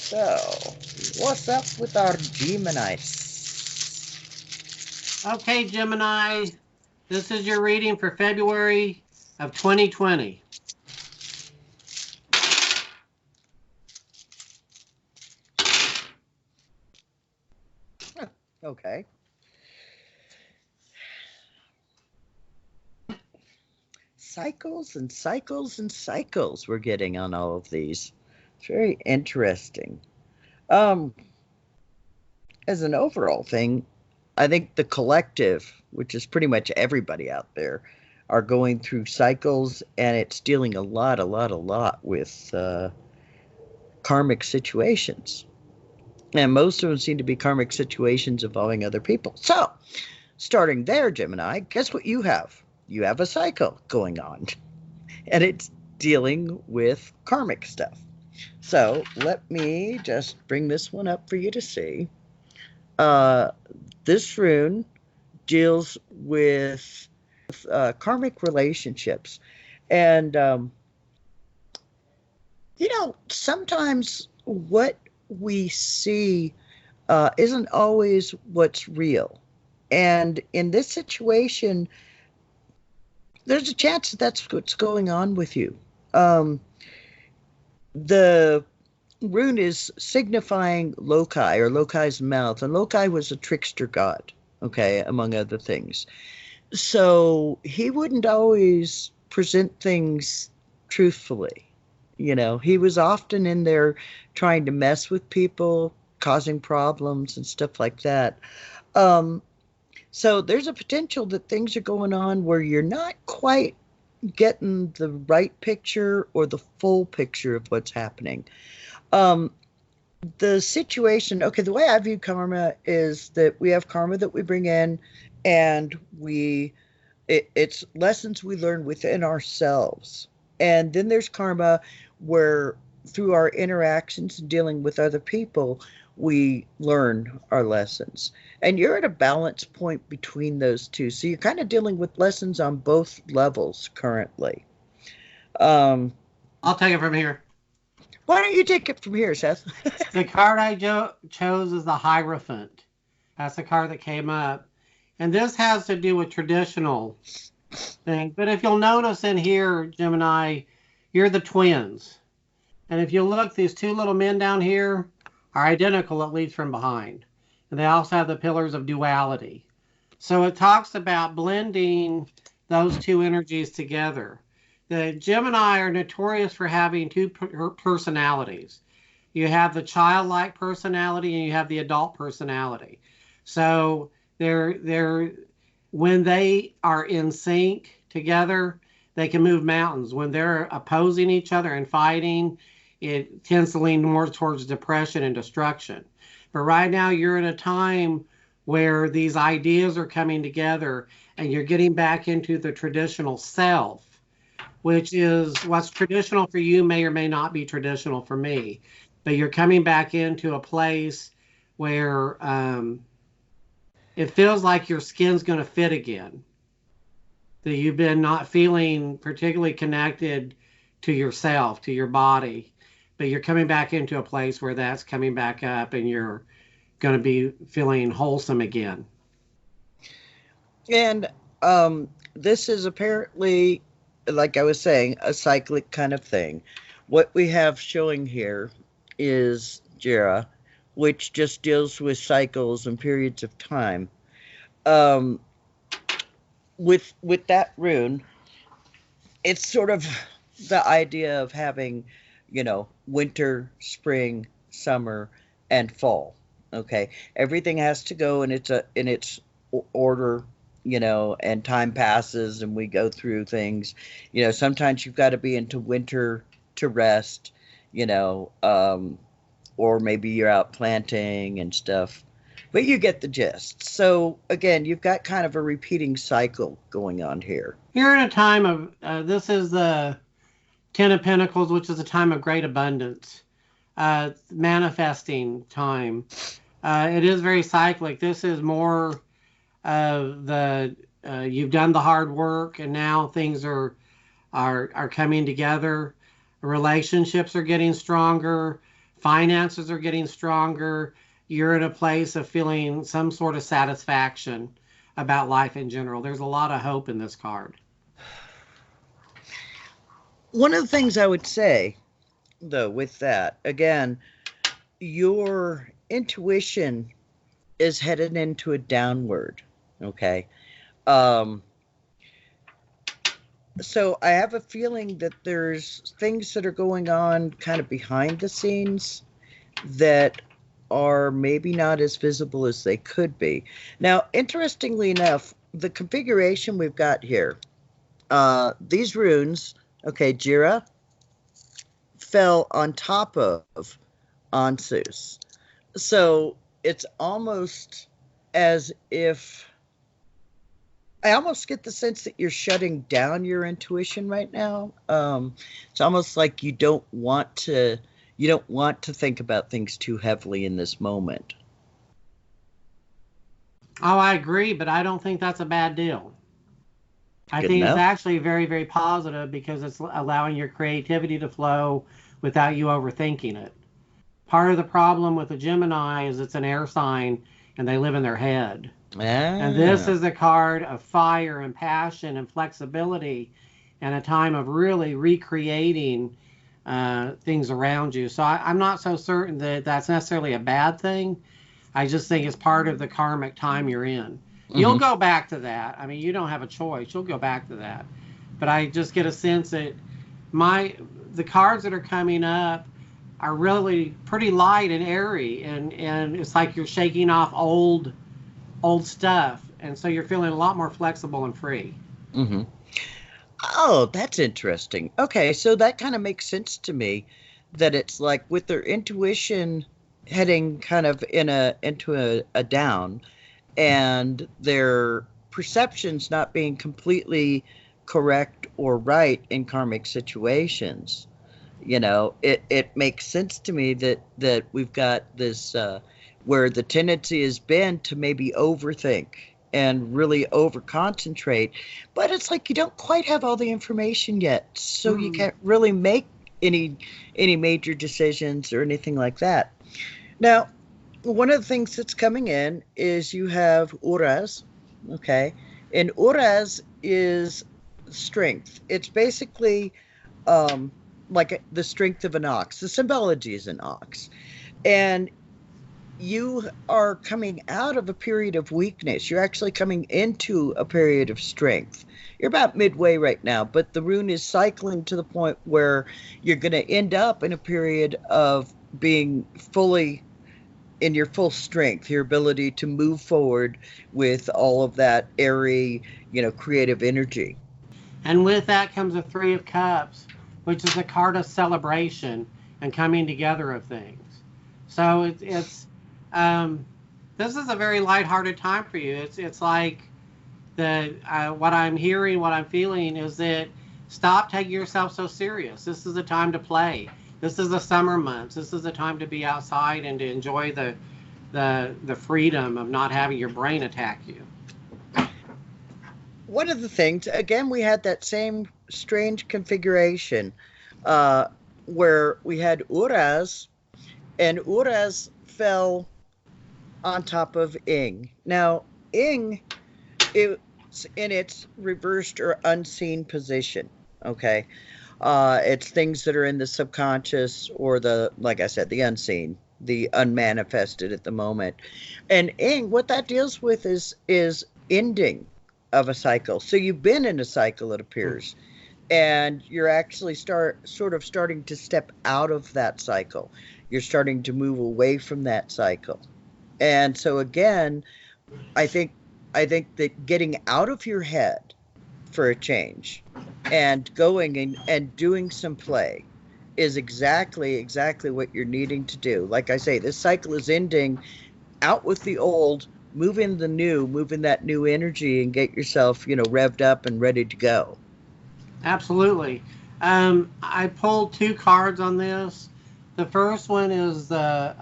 So, what's up with our Geminis? Okay, Gemini, this is your reading for February of 2020. Okay. Cycles and cycles and cycles we're getting on all of these. It's very interesting. Um, as an overall thing, I think the collective, which is pretty much everybody out there, are going through cycles, and it's dealing a lot with karmic situations. And most of them seem to be karmic situations involving other people. So, starting there, Gemini, guess what you have? You have a cycle going on, and it's dealing with karmic stuff. So, let me just bring this one up for you to see. Uh, this rune deals with karmic relationships. And, sometimes what we see isn't always what's real. And in this situation, there's a chance that that's what's going on with you. The rune is signifying Loki, or Loki's mouth, and Loki was a trickster god, okay, among other things. So he wouldn't always present things truthfully. He was often in there trying to mess with people, causing problems and stuff like that. Um, so there's a potential that things are going on where you're not quite getting the right picture or the full picture of what's happening. Um, the situation, okay, the way I view karma is that we have karma that we bring in, and it's lessons we learn within ourselves. And then there's karma where through our interactions and dealing with other people, we learn our lessons. And you're at a balance point between those two. So you're kind of dealing with lessons on both levels currently. Um, I'll take it from here. why don't you take it from here, Seth? The card I chose is the Hierophant. That's the card that came up. And this has to do with traditional thing. But if you'll notice in here, Gemini, you're the twins. And if you look, these two little men down here are identical, at least from behind. And they also have the pillars of duality. So it talks about blending those two energies together. The Gemini are notorious for having two personalities. You have the childlike personality and you have the adult personality. So they're when they are in sync together, they can move mountains. When they're opposing each other and fighting, it tends to lean more towards depression and destruction. But right now, you're in a time where these ideas are coming together and you're getting back into the traditional self, which is what's traditional for you may or may not be traditional for me. But you're coming back into a place where it feels like your skin's going to fit again. That you've been not feeling particularly connected to yourself, to your body, but you're coming back into a place where that's coming back up and you're going to be feeling wholesome again. And this is apparently, like I was saying, a cyclic kind of thing. What we have showing here is Jera, which just deals with cycles and periods of time. Um, with that rune, it's sort of the idea of having, winter, spring, summer, and fall. Okay, everything has to go in its order, and time passes and we go through things. Sometimes you've got to be into winter to rest, or maybe you're out planting and stuff. But you get the gist. So again, you've got kind of a repeating cycle going on here. You're in a time of, this is the Ten of Pentacles, which is a time of great abundance, manifesting time. It is very cyclic. This is more of you've done the hard work and now things are coming together. Relationships are getting stronger. finances are getting stronger. You're in a place of feeling some sort of satisfaction about life in general. There's a lot of hope in this card. One of the things I would say, though, with that, again, your intuition is headed into a downward. Okay. Um, so I have a feeling that there's things that are going on kind of behind the scenes that are maybe not as visible as they could be. Now, interestingly enough, the configuration we've got here, these runes, okay, Jira, fell on top of Ansus. So it's almost as if I almost get the sense that you're shutting down your intuition right now. It's almost like you don't want to think about things too heavily in this moment. Oh, I agree, but I don't think that's a bad deal. I Good think it's enough. actually very, very positive because it's allowing your creativity to flow without you overthinking it. Part of the problem with a Gemini is it's an air sign and they live in their head. And this Ah, is a card of fire and passion and flexibility and a time of really recreating things around you. So I'm not so certain that that's necessarily a bad thing. I just think it's part of the karmic time you're in. You'll hmm. go back to that. I mean, you don't have a choice. You'll go back to that. But I just get a sense that the cards that are coming up are really pretty light and airy, and it's like you're shaking off old stuff, and so you're feeling a lot more flexible and free. Hmm. Oh, that's interesting. Okay, so that kind of makes sense to me that it's like with their intuition heading kind of into a down and their perceptions not being completely correct or right in karmic situations. It makes sense to me that we've got this where the tendency has been to maybe overthink and really over concentrate, but it's like you don't quite have all the information yet, so you Mm. can't really make any any major decisions or anything like that. Now, one of the things that's coming in is you have Uras, okay, and Uras is strength. It's basically um, like the strength of an ox. The symbology is an ox. And you are coming out of a period of weakness. You're actually coming into a period of strength. You're about midway right now, but the rune is cycling to the point where you're going to end up in a period of being fully in your full strength, your ability to move forward with all of that airy, creative energy. And with that comes a Three of Cups, which is a card of celebration and coming together of things. So it's this is a very lighthearted time for you. It's like the what I'm hearing, what I'm feeling is that stop taking yourself so serious. This is a time to play. This is the summer months. This is a time to be outside and to enjoy the freedom of not having your brain attack you. One of the things, again, we had that same strange configuration uh, where we had Uras, and Uras fell on top of Ing. Now, Ing is in its reversed or unseen position. Okay. It's things that are in the subconscious or like I said, the unseen, the unmanifested at the moment. And Ing, what that deals with is ending of a cycle. So you've been in a cycle, it appears, and you're actually starting to step out of that cycle. You're starting to move away from that cycle. And so again, I think I think that getting out of your head for a change and going and doing some play is exactly what you're needing to do. Like I say, this cycle is ending. Out with the old, move in the new, move in that new energy and get yourself, revved up and ready to go. Absolutely. I pulled two cards on this. The first one is the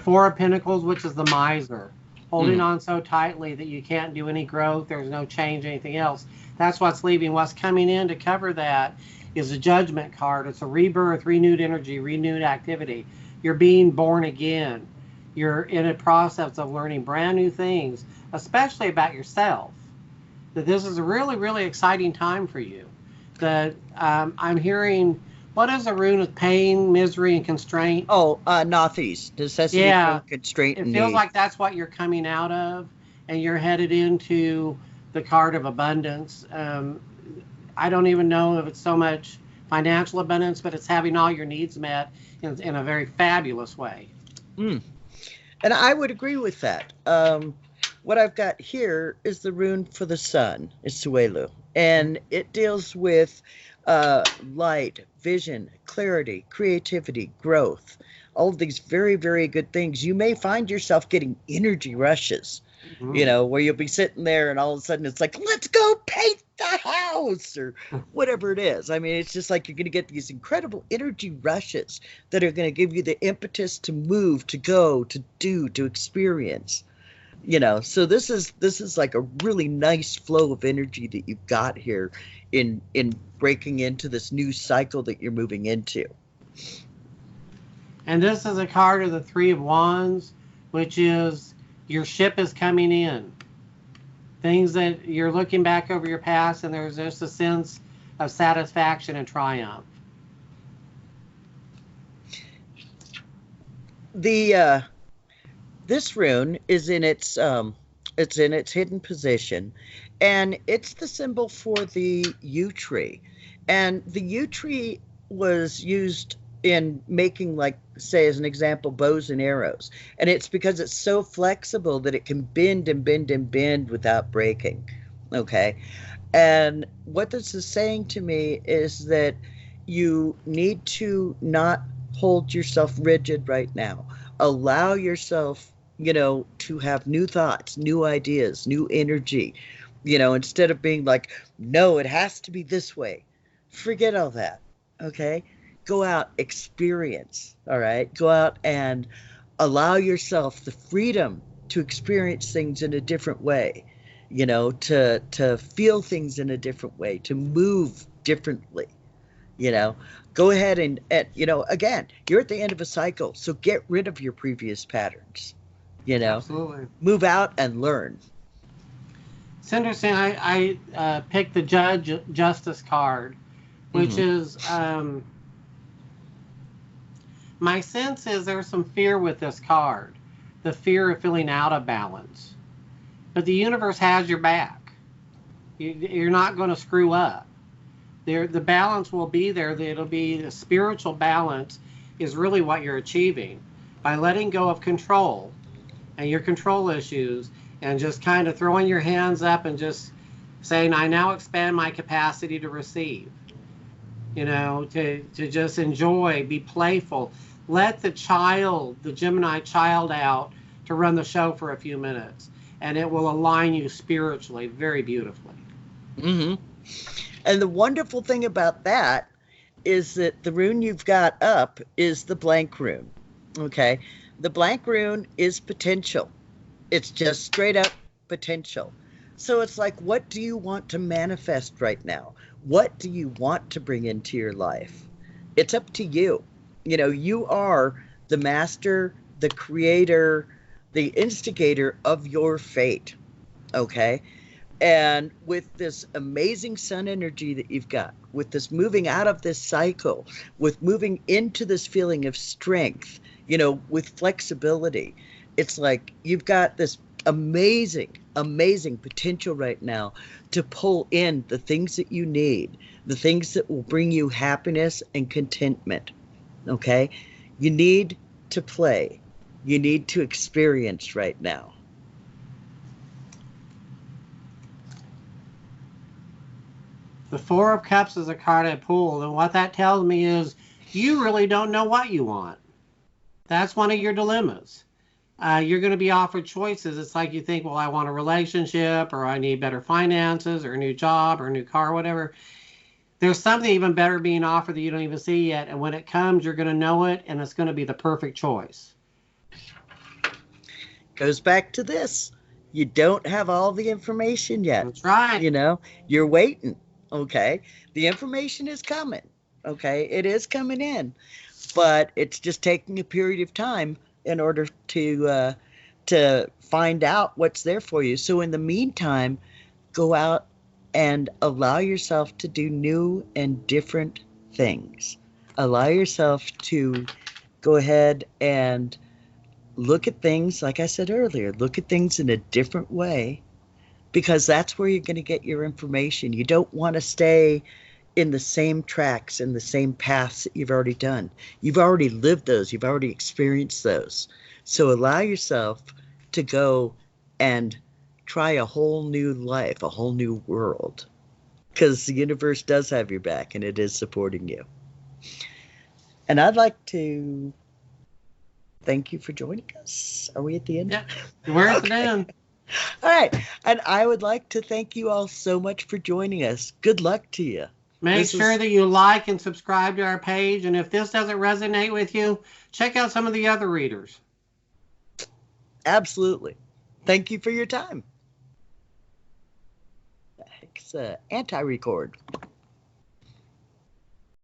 Four of Pentacles, which is the miser. holding on so tightly that you can't do any growth, there's no change, anything else. That's what's leaving. What's coming in to cover that is a judgment card. It's a rebirth, renewed energy, renewed activity. You're being born again. You're in a process of learning brand new things, especially about yourself. That this is a really, really exciting time for you. That I'm hearing, what is a rune of pain, misery, and constraint? Oh, Nathes, necessity, Yeah, constraint, it and feels need. like that's what you're coming out of, and you're headed into the card of abundance. I don't even know if it's so much financial abundance, but it's having all your needs met in a very fabulous way. Mm. And I would agree with that. What I've got here is the rune for the sun, it's Suelu, and it deals with light, vision, clarity, creativity, growth, all of these very, very good things. You may find yourself getting energy rushes, where you'll be sitting there and all of a sudden it's like, let's go paint the house or whatever it is. I mean, it's just like you're going to get these incredible energy rushes that are going to give you the impetus to move, to go, to do, to experience. So this is like a really nice flow of energy that you've got here in breaking into this new cycle that you're moving into. And this is a card of the Three of Wands, which is your ship is coming in. Things that you're looking back over your past, and there's just a sense of satisfaction and triumph. This rune is in its hidden position, and it's the symbol for the yew tree. And the yew tree was used in making, like, say, as an example, bows and arrows. And it's because it's so flexible that it can bend and bend and bend without breaking. Okay. And what this is saying to me is that you need to not hold yourself rigid right now. Allow yourself, to have new thoughts, new ideas, new energy, instead of being like, no, it has to be this way. Forget all that. Okay. Go out, experience. All right. Go out and allow yourself the freedom to experience things in a different way, to feel things in a different way, to move differently. Go ahead and again, you're at the end of a cycle, so get rid of your previous patterns. Absolutely. Move out and learn. It's interesting. I picked the Judge Justice card, which is my sense is there's some fear with this card, the fear of feeling out of balance. But the universe has your back. You're not going to screw up. The balance will be there. It'll be the spiritual balance is really what you're achieving by letting go of control and your control issues and just kind of throwing your hands up and just saying, I now expand my capacity to receive, to just enjoy, be playful. Let the Gemini child out to run the show for a few minutes, and it will align you spiritually very beautifully. And the wonderful thing about that is that the rune you've got up is the blank rune. Okay. The blank rune is potential. It's just straight up potential. So it's like, what do you want to manifest right now? What do you want to bring into your life? It's up to you. You are the master, the creator, the instigator of your fate. Okay. And with this amazing sun energy that you've got, with this moving out of this cycle, with moving into this feeling of strength, with flexibility, it's like you've got this amazing, amazing potential right now to pull in the things that you need, the things that will bring you happiness and contentment. Okay? You need to play. You need to experience right now. The Four of Cups is a card I pulled, and what that tells me is you really don't know what you want. That's one of your dilemmas. You're going to be offered choices. It's like you think, well, I want a relationship, or I need better finances, or a new job, or a new car, whatever. There's something even better being offered that you don't even see yet, and when it comes, you're going to know it, and it's going to be the perfect choice. Goes back to this. You don't have all the information yet. That's right. You know, you're waiting. Okay. The information is coming. Okay. It is coming in, but it's just taking a period of time in order to find out what's there for you. So in the meantime, go out and allow yourself to do new and different things. Allow yourself to go ahead and look at things, like I said earlier, look at things in a different way, because that's where you're going to get your information. You don't want to stay in the same tracks, in the same paths that you've already done. You've already lived those, you've already experienced those. So allow yourself to go and try a whole new life, a whole new world, because the universe does have your back and it is supporting you. And I'd like to thank you for joining us. Are we at the end? Yeah, we're at the end. All right. And I would like to thank you all so much for joining us. Good luck to you. Make sure that you like and subscribe to our page. And if this doesn't resonate with you, check out some of the other readers. Absolutely. Thank you for your time. It's anti-record.